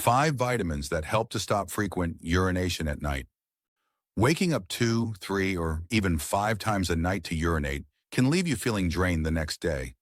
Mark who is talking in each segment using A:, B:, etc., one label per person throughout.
A: 5 vitamins that help to stop frequent urination at night. Waking up 2, 3, or even 5 times a night to urinate can leave you feeling drained the next day.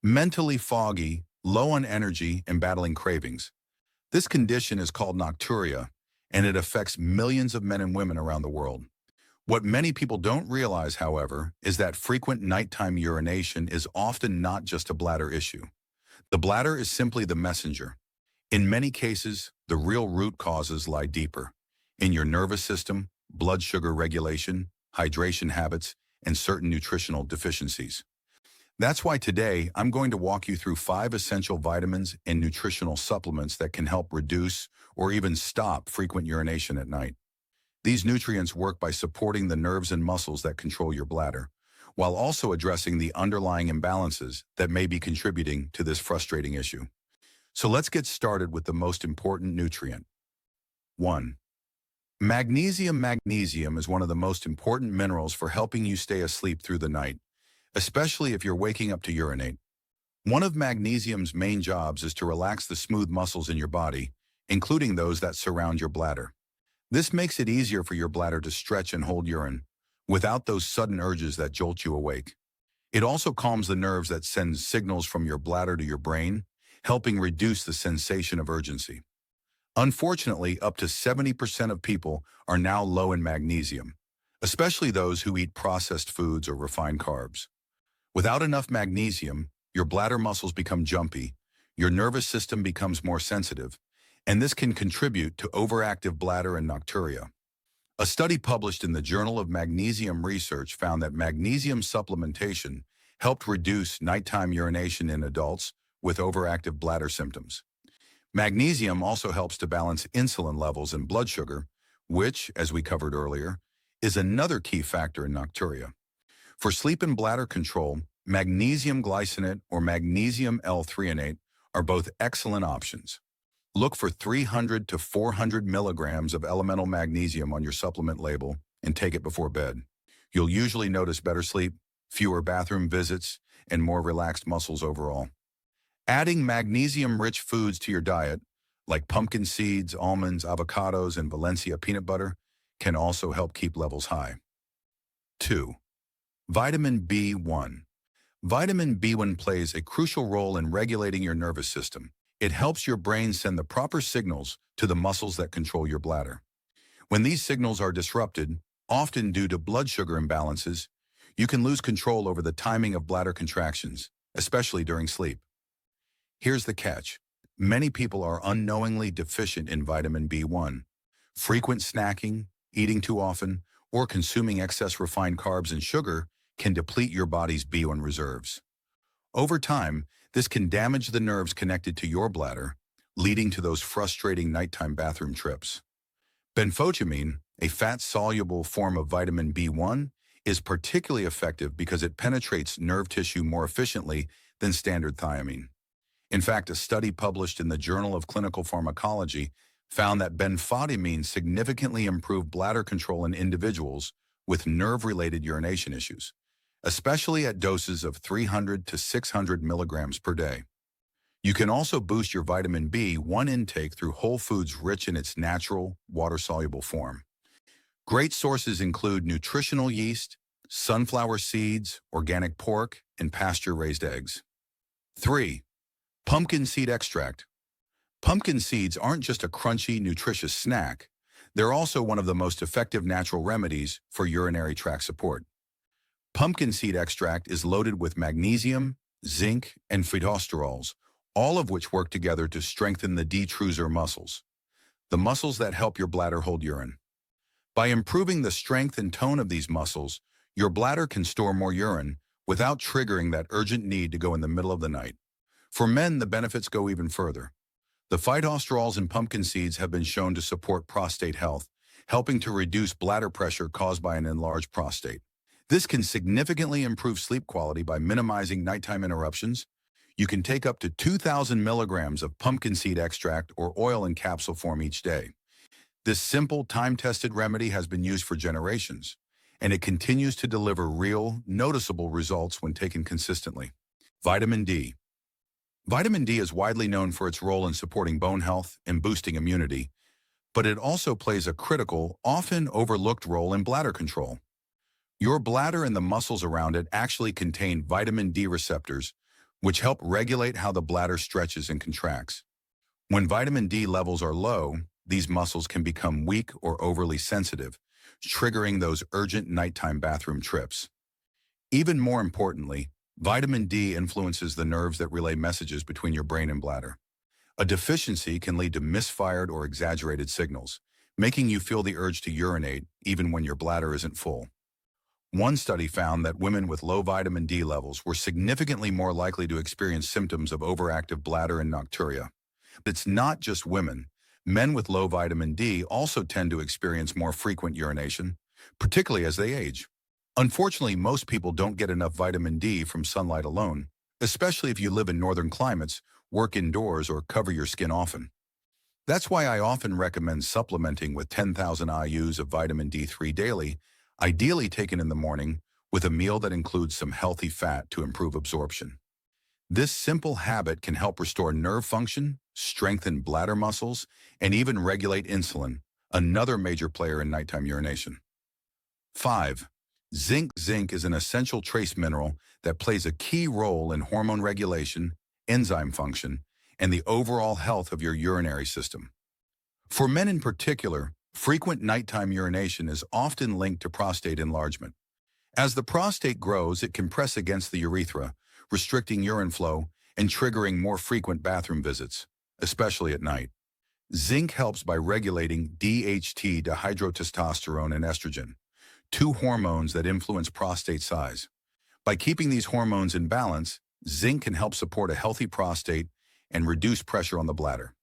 A: Mentally foggy, low on energy, and battling cravings. This condition is called nocturia, and it affects millions of men and women around the world. What many people don't realize, however, is that frequent nighttime urination is often not just a bladder issue. The bladder is simply the messenger. In many cases, the real root causes lie deeper, in your nervous system, blood sugar regulation, hydration habits, and certain nutritional deficiencies. That's why today I'm going to walk you through 5 essential vitamins and nutritional supplements that can help reduce or even stop frequent urination at night. These nutrients work by supporting the nerves and muscles that control your bladder, while also addressing the underlying imbalances that may be contributing to this frustrating issue. So let's get started with the most important nutrient. 1. Magnesium. Magnesium is one of the most important minerals for helping you stay asleep through the night, especially if you're waking up to urinate. One of magnesium's main jobs is to relax the smooth muscles in your body, including those that surround your bladder. This makes it easier for your bladder to stretch and hold urine, without those sudden urges that jolt you awake. It also calms the nerves that send signals from your bladder to your brain, helping reduce the sensation of urgency. Unfortunately, up to 70% of people are now low in magnesium, especially those who eat processed foods or refined carbs. Without enough magnesium, your bladder muscles become jumpy, your nervous system becomes more sensitive, and this can contribute to overactive bladder and nocturia. A study published in the Journal of Magnesium Research found that magnesium supplementation helped reduce nighttime urination in adults with overactive bladder symptoms. Magnesium also helps to balance insulin levels and blood sugar, which, as we covered earlier, is another key factor in nocturia. For sleep and bladder control, magnesium glycinate or magnesium L-threonate are both excellent options. Look for 300 to 400 milligrams of elemental magnesium on your supplement label and take it before bed. You'll usually notice better sleep, fewer bathroom visits, and more relaxed muscles overall. Adding magnesium-rich foods to your diet, like pumpkin seeds, almonds, avocados, and Valencia peanut butter, can also help keep levels high. 2. Vitamin B1. Vitamin B1 plays a crucial role in regulating your nervous system. It helps your brain send the proper signals to the muscles that control your bladder. When these signals are disrupted, often due to blood sugar imbalances, you can lose control over the timing of bladder contractions, especially during sleep. Here's the catch. Many people are unknowingly deficient in vitamin B1. Frequent snacking, eating too often, or consuming excess refined carbs and sugar can deplete your body's B1 reserves. Over time, this can damage the nerves connected to your bladder, leading to those frustrating nighttime bathroom trips. Benfotiamine, a fat-soluble form of vitamin B1, is particularly effective because it penetrates nerve tissue more efficiently than standard thiamine. In fact, a study published in the Journal of Clinical Pharmacology found that benfotiamine significantly improved bladder control in individuals with nerve-related urination issues, especially at doses of 300 to 600 milligrams per day. You can also boost your vitamin B1 intake through whole foods rich in its natural, water-soluble form. Great sources include nutritional yeast, sunflower seeds, organic pork, and pasture-raised eggs. 3. Pumpkin seed extract. Pumpkin seeds aren't just a crunchy, nutritious snack. They're also one of the most effective natural remedies for urinary tract support. Pumpkin seed extract is loaded with magnesium, zinc, and phytosterols, all of which work together to strengthen the detrusor muscles, the muscles that help your bladder hold urine. By improving the strength and tone of these muscles, your bladder can store more urine without triggering that urgent need to go in the middle of the night. For men, the benefits go even further. The phytosterols in pumpkin seeds have been shown to support prostate health, helping to reduce bladder pressure caused by an enlarged prostate. This can significantly improve sleep quality by minimizing nighttime interruptions. You can take up to 2,000 milligrams of pumpkin seed extract or oil in capsule form each day. This simple, time-tested remedy has been used for generations, and it continues to deliver real, noticeable results when taken consistently. Vitamin D. Vitamin D is widely known for its role in supporting bone health and boosting immunity, but it also plays a critical, often overlooked role in bladder control. Your bladder and the muscles around it actually contain vitamin D receptors, which help regulate how the bladder stretches and contracts. When vitamin D levels are low, these muscles can become weak or overly sensitive, triggering those urgent nighttime bathroom trips. Even more importantly, vitamin D influences the nerves that relay messages between your brain and bladder. A deficiency can lead to misfired or exaggerated signals, making you feel the urge to urinate even when your bladder isn't full. One study found that women with low vitamin D levels were significantly more likely to experience symptoms of overactive bladder and nocturia. But it's not just women. Men with low vitamin D also tend to experience more frequent urination, particularly as they age. Unfortunately, most people don't get enough vitamin D from sunlight alone, especially if you live in northern climates, work indoors, or cover your skin often. That's why I often recommend supplementing with 10,000 IUs of vitamin D3 daily, ideally taken in the morning, with a meal that includes some healthy fat to improve absorption. This simple habit can help restore nerve function, strengthen bladder muscles, and even regulate insulin, another major player in nighttime urination. 5. Zinc. Zinc is an essential trace mineral that plays a key role in hormone regulation, enzyme function, and the overall health of your urinary system. For men in particular, frequent nighttime urination is often linked to prostate enlargement. As the prostate grows, it can press against the urethra, restricting urine flow and triggering more frequent bathroom visits, especially at night. Zinc helps by regulating DHT, dihydrotestosterone, and estrogen, two hormones that influence prostate size. By keeping these hormones in balance, zinc can help support a healthy prostate and reduce pressure on the bladder.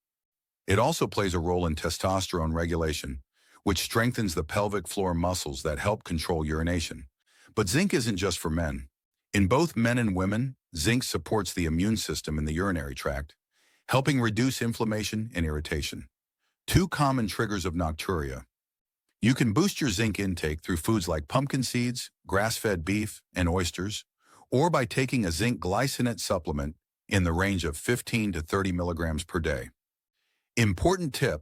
A: It also plays a role in testosterone regulation, which strengthens the pelvic floor muscles that help control urination. But zinc isn't just for men. In both men and women, zinc supports the immune system in the urinary tract, helping reduce inflammation and irritation. Two common triggers of nocturia. You can boost your zinc intake through foods like pumpkin seeds, grass-fed beef, and oysters, or by taking a zinc glycinate supplement in the range of 15 to 30 milligrams per day. Important tip: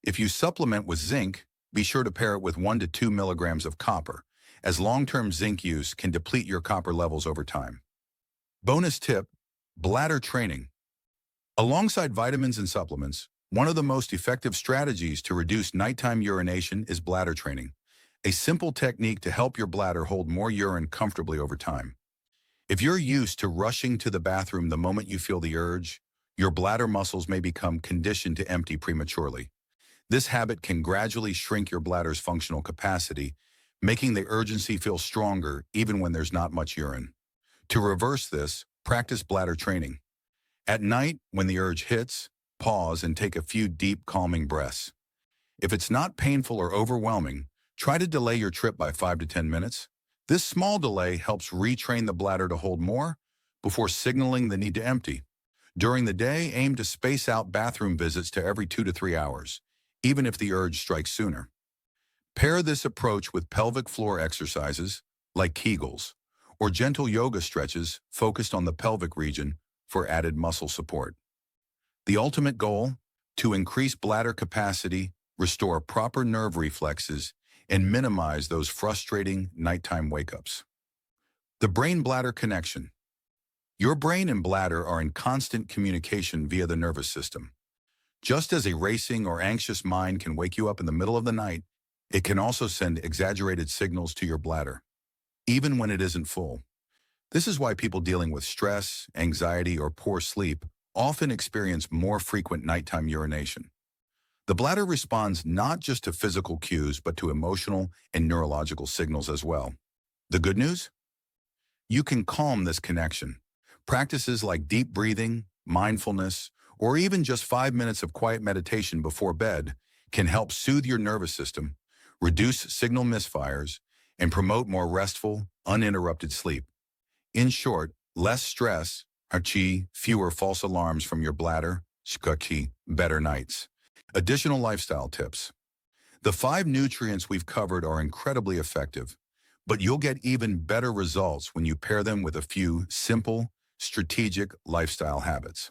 A: if you supplement with zinc, be sure to pair it with 1 to 2 milligrams of copper, as long-term zinc use can deplete your copper levels over time. Bonus tip: bladder training. Alongside vitamins and supplements, one of the most effective strategies to reduce nighttime urination is bladder training, a simple technique to help your bladder hold more urine comfortably over time. If you're used to rushing to the bathroom the moment you feel the urge, your bladder muscles may become conditioned to empty prematurely. This habit can gradually shrink your bladder's functional capacity, making the urgency feel stronger even when there's not much urine. To reverse this, practice bladder training. At night, when the urge hits, pause and take a few deep, calming breaths. If it's not painful or overwhelming, try to delay your trip by 5 to 10 minutes. This small delay helps retrain the bladder to hold more before signaling the need to empty. During the day, aim to space out bathroom visits to every 2 to 3 hours, even if the urge strikes sooner. Pair this approach with pelvic floor exercises, like Kegels, or gentle yoga stretches focused on the pelvic region for added muscle support. The ultimate goal: to increase bladder capacity, restore proper nerve reflexes, and minimize those frustrating nighttime wake-ups. The brain-bladder connection. Your brain and bladder are in constant communication via the nervous system. Just as a racing or anxious mind can wake you up in the middle of the night, it can also send exaggerated signals to your bladder, even when it isn't full. This is why people dealing with stress, anxiety, or poor sleep often experience more frequent nighttime urination. The bladder responds not just to physical cues, but to emotional and neurological signals as well. The good news? You can calm this connection. Practices like deep breathing, mindfulness, or even just 5 minutes of quiet meditation before bed can help soothe your nervous system, reduce signal misfires, and promote more restful, uninterrupted sleep. In short, less stress, fewer false alarms from your bladder, better nights. Additional lifestyle tips. The 5 nutrients we've covered are incredibly effective, but you'll get even better results when you pair them with a few simple, strategic lifestyle habits.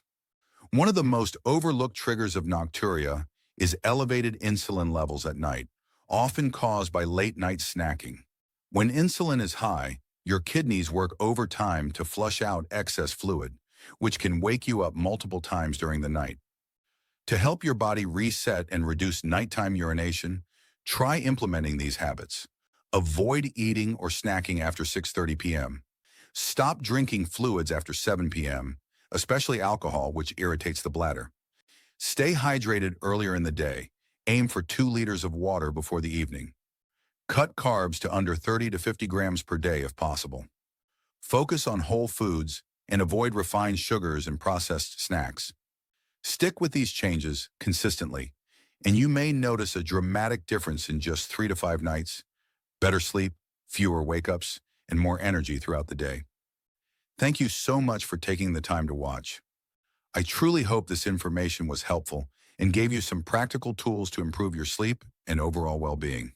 A: One of the most overlooked triggers of nocturia is elevated insulin levels at night, often caused by late-night snacking. When insulin is high, your kidneys work overtime to flush out excess fluid, which can wake you up multiple times during the night. To help your body reset and reduce nighttime urination, try implementing these habits. Avoid eating or snacking after 6:30 p.m. Stop drinking fluids after 7 p.m., especially alcohol, which irritates the bladder. Stay hydrated earlier in the day. Aim for 2 liters of water before the evening. Cut carbs to under 30 to 50 grams per day if possible. Focus on whole foods and avoid refined sugars and processed snacks. Stick with these changes consistently, and you may notice a dramatic difference in just 3 to 5 nights, better sleep, fewer wake-ups, and more energy throughout the day. Thank you so much for taking the time to watch. I truly hope this information was helpful and gave you some practical tools to improve your sleep and overall well-being.